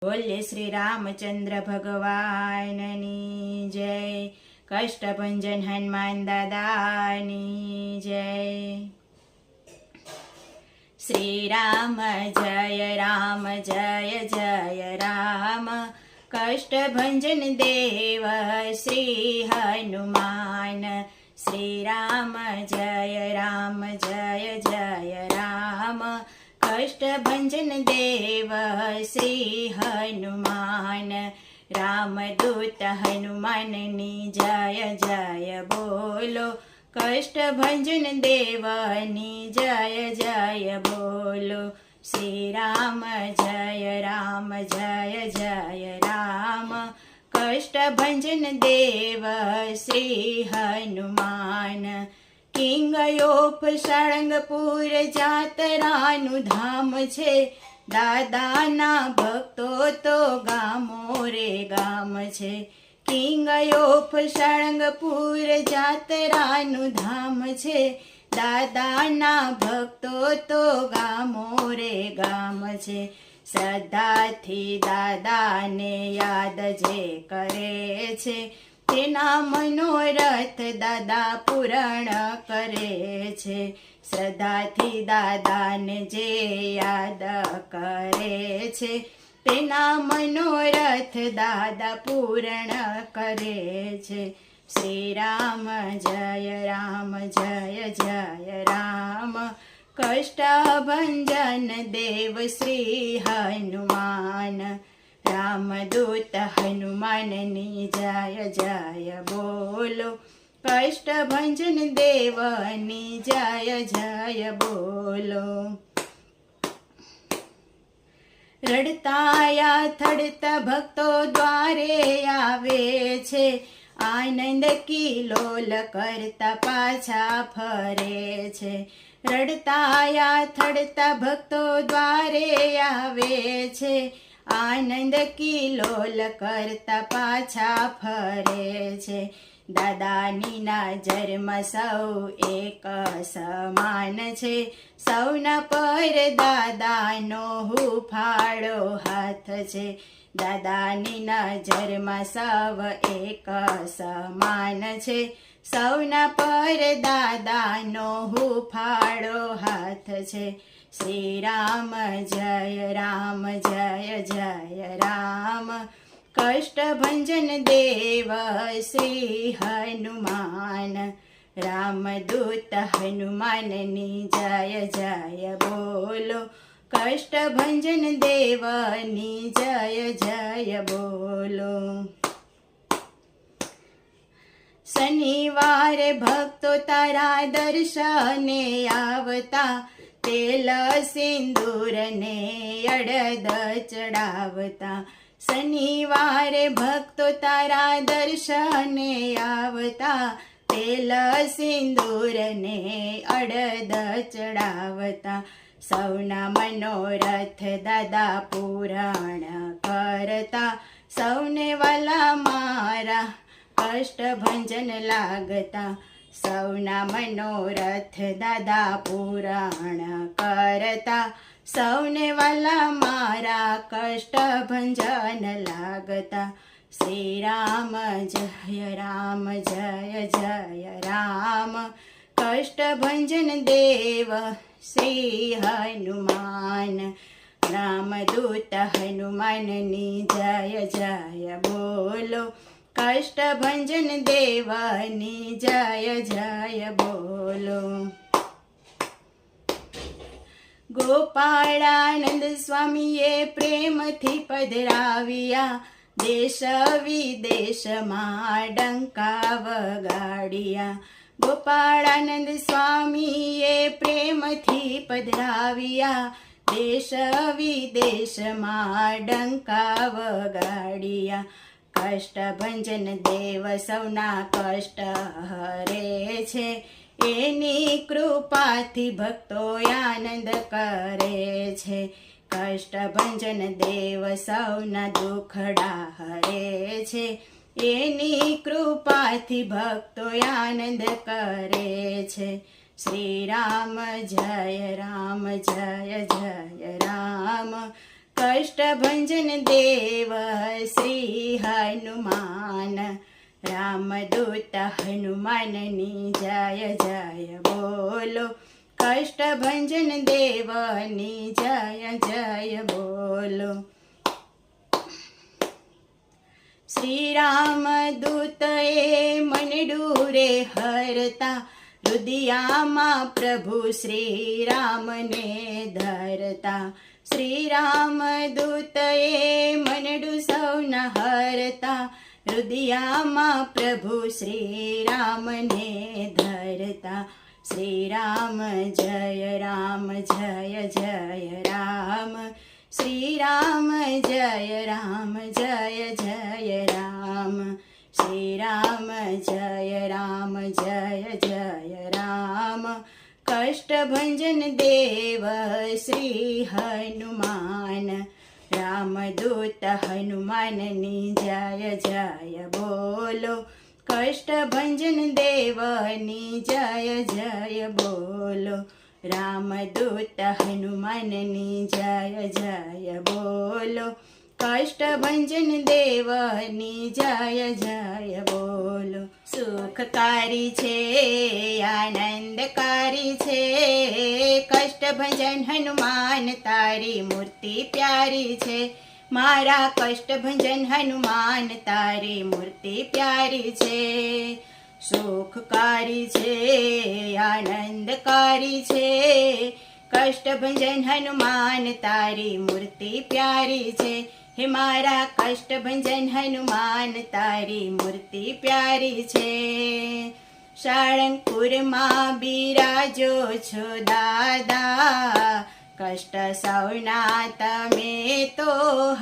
બોલે શ્રી રામચંદ્ર ભગવાનની જય. કષ્ટભંજન હનુમાન દાદાની જય. શ્રી રામ જય રામ જય જય રામ. કષ્ટભંજન દેવ શ્રી હનુમાન. શ્રી રામ જય રામ જય જય રામ. કષ્ટભંજન દેવ શ્રી હનુમાન. રામદૂત હનુમાનની જય જય બોલો. કષ્ટભંજન દેવની જય જય બોલો. શ્રી રામ જય રામ જય જય રામ. કષ્ટભંજન દેવ શ્રી હનુમાન. કિંગયોપ સાળંગપુર જાતરાનું ધામ છે. દાદાના ભક્તો તો ગામો રે ગામ છે. કિંગયોપ સાળંગપુર જાતરાનું ધામ છે. દાદાના ભક્તો તો ગામો રે ગામ છે. શ્રદ્ધાથી દાદાને યાદ જે કરે છે, તેના મનોરથ દાદા પૂરણ કરે છે. શ્રદ્ધાથી દાદાને જે યાદ કરે છે, તેના મનોરથ દાદા પૂરણ કરે છે. શ્રી રામ જય રામ જય જય રામ. કષ્ટભંજન દેવ શ્રી હનુમાન. રામદૂત હનુમાનની જય જય બોલો. કષ્ટભંજન દેવની જય જય બોલો. રડતાયા થડતા ભક્તો દ્વારે આવે છે. આનંદ કિલોલ કરતા પાછા ફરે છે. રડતાયા થડતા ભક્તો દ્વારે આવે છે. આનંદ કિલોલ કરતા પાછા ફરે છે. દાદાની નજરમાં સૌ એક સમાન છે. સૌના પર દાદાનો હુફાળો હાથ છે. દાદાની નજરમાં સૌ એક સમાન છે. સૌના પર દાદાનો હુફાળો હાથ છે. શ્રી રામ જય રામ જય જય રામ. કષ્ટભંજન દેવ શ્રી હનુમાન. રામદૂત હનુમાનની જય જય બોલો. કષ્ટભંજન દેવની જય જય બોલો. શનિવારે ભક્તો તારા દર્શને આવતા. તેલ સિંદૂરને અડદ ચડાવતા. શનિવારે ભક્તો તારા દર્શને આવતા. તેલ સિંદૂરને અડદ ચડાવતા. સૌના મનોરથ દાદા પૂરણ કરતા. સૌને વાલા મારા કષ્ટભંજન લાગતા. સૌના મનોરથ દાદા પૂરણ કરતા. સૌને વાલા મારા કષ્ટભંજન લાગતા. શ્રી રામ જય રામ જય જય રામ. કષ્ટભંજન દેવ શ્રી હનુમાન. રામદૂત હનુમાનની જય જય બોલો. કષ્ટભંજન દેવની જય જય બોલો. ગોપાળાનંદ સ્વામીએ પ્રેમથી પધરાવ્યા. દેશ વિદેશમાં ડંકા વગાડ્યા. ગોપાળાનંદ સ્વામીએ પ્રેમથી પધરાવ્યા. દેશ વિદેશમાં ડંકા વગાડ્યા. કષ્ટભંજન દેવ સૌના કષ્ટ હરે છે. એની કૃપાથી ભક્તો આનંદ કરે છે. કષ્ટભંજન દેવ સૌના દુખડા હરે છે. એની કૃપાથી ભક્તો આનંદ કરે છે. શ્રી રામ જય રામ જય જય રામ. કષ્ટભંજન દેવ શ્રી હનુમાન, રામદૂત હનુમાનની જય જય બોલો, કષ્ટભંજન દેવની જય જય બોલો. શ્રી રામદૂતએ મનડું રે હરતા, હૃદયામાં પ્રભુ શ્રી રામને ધરતા. શ્રી રામદૂતએ મનડું સૌના હરતા, હૃદયામાં પ્રભુ શ્રી રામને ધરતા. શ્રી રામ જય રામ જય જય રામ, શ્રી રામ જય રામ જય જય રામ, શ્રી રામ જય રામ જય જય રામ. કષ્ટભંજન દેવ શ્રી હનુમાન, રામદૂત હનુમાનની જય જય બોલો, કષ્ટભંજન દેવની જય જય બોલો, રામદૂત હનુમાનની જય જય બોલો, કષ્ટભંજન દેવની જય જય બોલો. સુખકારી છે આનંદકારી છે, કષ્ટભંજન હનુમાન તારી મૂર્તિ પ્યારી છે. મારા કષ્ટભંજન હનુમાન તારી મૂર્તિ પ્યારી છે. સુખકારી છે આનંદકારી છે, કષ્ટભંજન હનુમાન તારી મૂર્તિ પ્યારી છે. હે મારા કષ્ટભંજન હનુમાન તારી મૂર્તિ પ્યારી છે. સાળંગપુરમાં બિરાજો છો દાદા, કષ્ટ સૌના તમે તો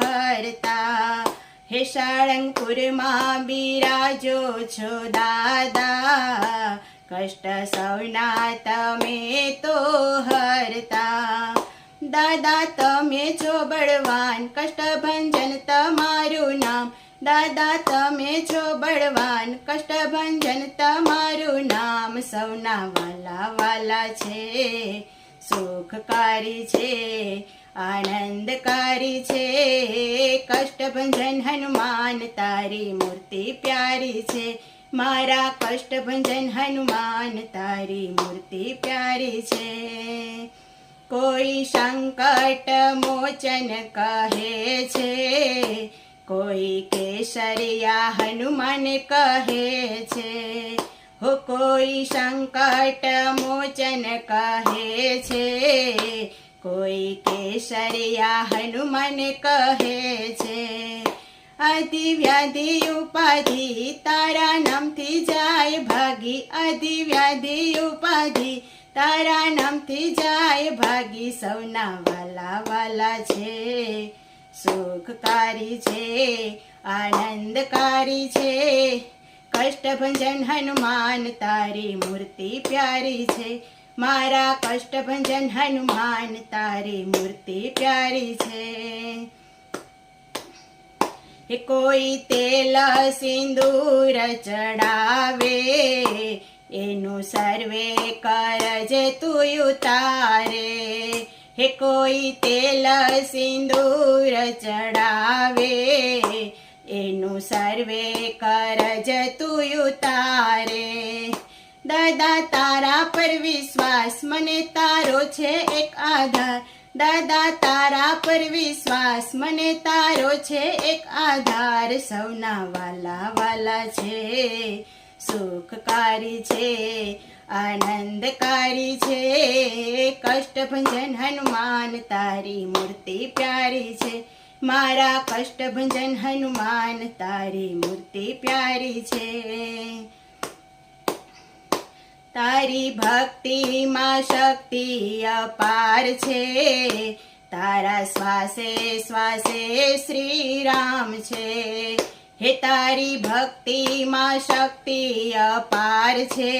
હરતા. હે સાળંગપુરમાં બિરાજો છો દાદા, કષ્ટ સૌના તમે તો હરતા. દાદા તમે છો બળવાન, કષ્ટભંજન તમારું નામ. દાદા તમે છો બળવાન, કષ્ટભંજન તમારું નામ. સૌના વાલા વાલા છે, સુખકારી છે આનંદકારી છે, કષ્ટભંજન હનુમાન તારી મૂર્તિ પ્યારી છે. મારા કષ્ટભંજન હનુમાન તારી મૂર્તિ પ્યારી છે. કોઈ સંકટ મોચન કહે છે, કોઈ કેસરિયા હનુમાન કહે છે. હો કોઈ સંકટ મોચન કહે છે, કોઈ કેસરિયા હનુમાન કહે છે. આદિ વ્યાધિ ઉપાધિ તારા નામથી જાય ભાગી, આદિ વ્યાધિ ઉપાધિ તારા નામથી જાય ભાગી. સૌના વાલા વાલા છે, સુખકારી છે આનંદકારી છે, કષ્ટભંજન હનુમાન તારી મૂર્તિ પ્યારી છે. મારા કષ્ટભંજન હનુમાન તારી મૂર્તિ પ્યારી છે. કોઈ તેલ સિંદૂર ચડાવે, એનું સર્વે કરજ તું ઉતારે. હે કોઈ તેલ સિંદૂર ચડાવે, એનું સર્વે કરજ તું ઉતારે. દાદા તારા પર વિશ્વાસ મને તારો છે એક આધાર, દાદા તારા પર વિશ્વાસ મને તારો છે એક આધાર. સૌના વાલા વાલા છે, સુખકારી છે આનંદકારી છે, કષ્ટભંજન હનુમાન તારી મૂર્તિ પ્યારી છે. મારા કષ્ટભંજન હનુમાન તારી મૂર્તિ પ્યારી છે. તારી ભક્તિમાં શક્તિ અપાર છે, તારા શ્વાસે શ્વાસે શ્રી રામ છે. હે તારી ભક્તિમાં શક્તિ અપાર છે,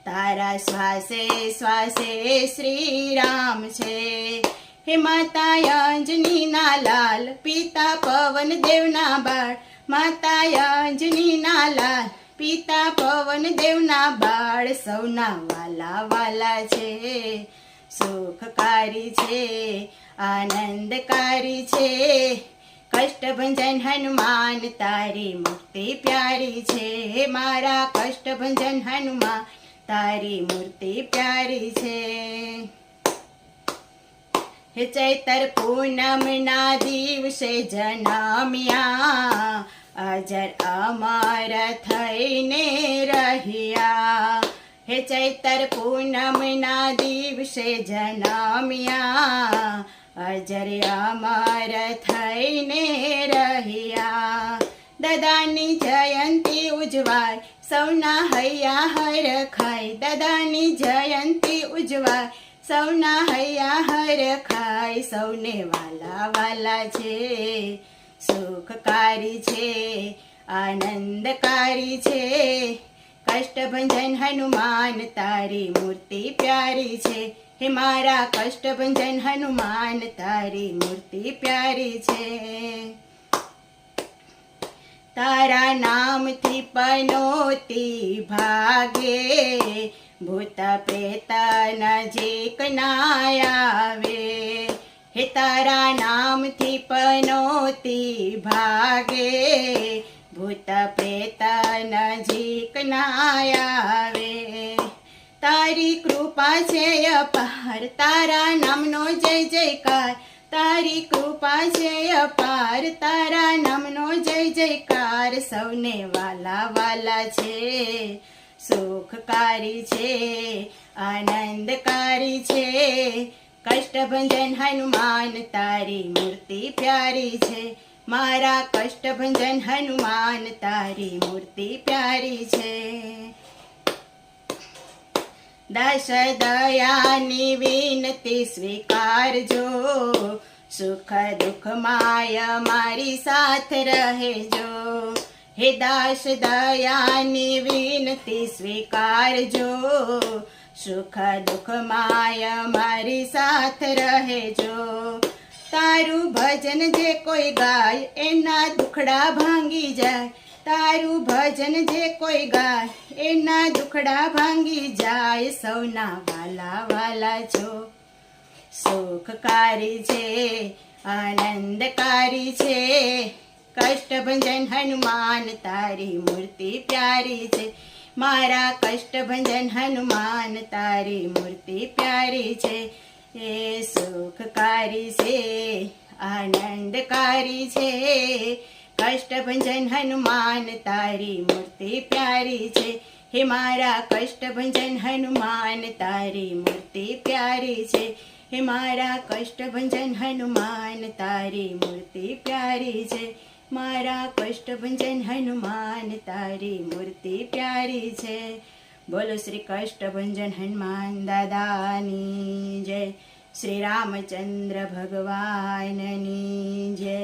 તારા શ્વાસે શ્વાસે શ્રી રામ છે. હે માતા અંજનીના લાલ, પિતા પવન દેવના બાળ. માતા અંજનીના લાલ, પિતા પવન દેવના બાળ. સૌના વાલા વાલા છે, સુખકારી છે આનંદકારી છે કષ્ટભંજન હનુમાન તારી મૂર્તિ પ્યારી છે મારા કષ્ટભંજન હનુમાન તારી મૂર્તિ પ્યારી છે હે ચૈતર પૂનમના દિવસે જન્મ્યા અજર અમર થઈને રહ્યા હે ચૈતર પૂનમના દિવસે જન્મ્યા અજર અમર થઈને રહ્યા દાદાની જયંતી ઉજવાય સૌના હૈયા હરખાય દાદાની જયંતી ઉજવાય સૌના હૈયા હરખાય સૌને વાલા વાલા છે સુખકારી છે આનંદકારી છે કષ્ટભંજન હનુમાન તારી મૂર્તિ પ્યારી છે હે મારા કષ્ટભંજન હનુમાન તારી મૂર્તિ પ્યારી છે તારા નામથી પનોતી ભાગે ભૂત પ્રેત નજીક ના આવે હે તારા નામથી પનોતી ભાગે ભૂત પ્રેત નજીક ના આવે તારી કૃપા છે અપાર તારા નામનો જય જયકાર તારી કૃપા છે અપાર તારા નામનો જય જયકાર સૌને વાલા વાલા છે સુખકારી છે આનંદકારી છે કષ્ટભંજન હનુમાન તારી મૂર્તિ પ્યારી છે મારા કષ્ટભંજન હનુમાન તારી મૂર્તિ પ્યારી છે દશ દયાની વિનતી સ્વીકારજો સુખ દુઃખ માય મારી સાથ રહેજો હે દાસ દયાની વિનતી સ્વીકારજો સુખ દુઃખ માય મારી સાથ રહેજો તારું ભજન જે કોઈ ગાય એના દુખડા ભાંગી જાય તારું ભજન જે કોઈ ગાય એના દુખડા ભાંગી જાય સૌના વાલા વાલા છો સુખકારી છે આનંદકારી છે કષ્ટભંજન હનુમાન તારી મૂર્તિ પ્યારી છે મારા કષ્ટભંજન હનુમાન તારી મૂર્તિ પ્યારી છે એ સુખકારી છે આનંદકારી છે કષ્ટભંજન હનુમાન તારી મૂર્તિ પ્યારી છે હે મારા કષ્ટભંજન હનુમાન તારી મૂર્તિ પ્યારી છે હે મારા કષ્ટભંજન હનુમાન તારી મૂર્તિ પ્યારી છે મારા કષ્ટભંજન હનુમાન તારી મૂર્તિ પ્યારી છે બોલો શ્રી કષ્ટભંજન હનુમાન દાદાની જય શ્રી રામચંદ્ર ભગવાનની જય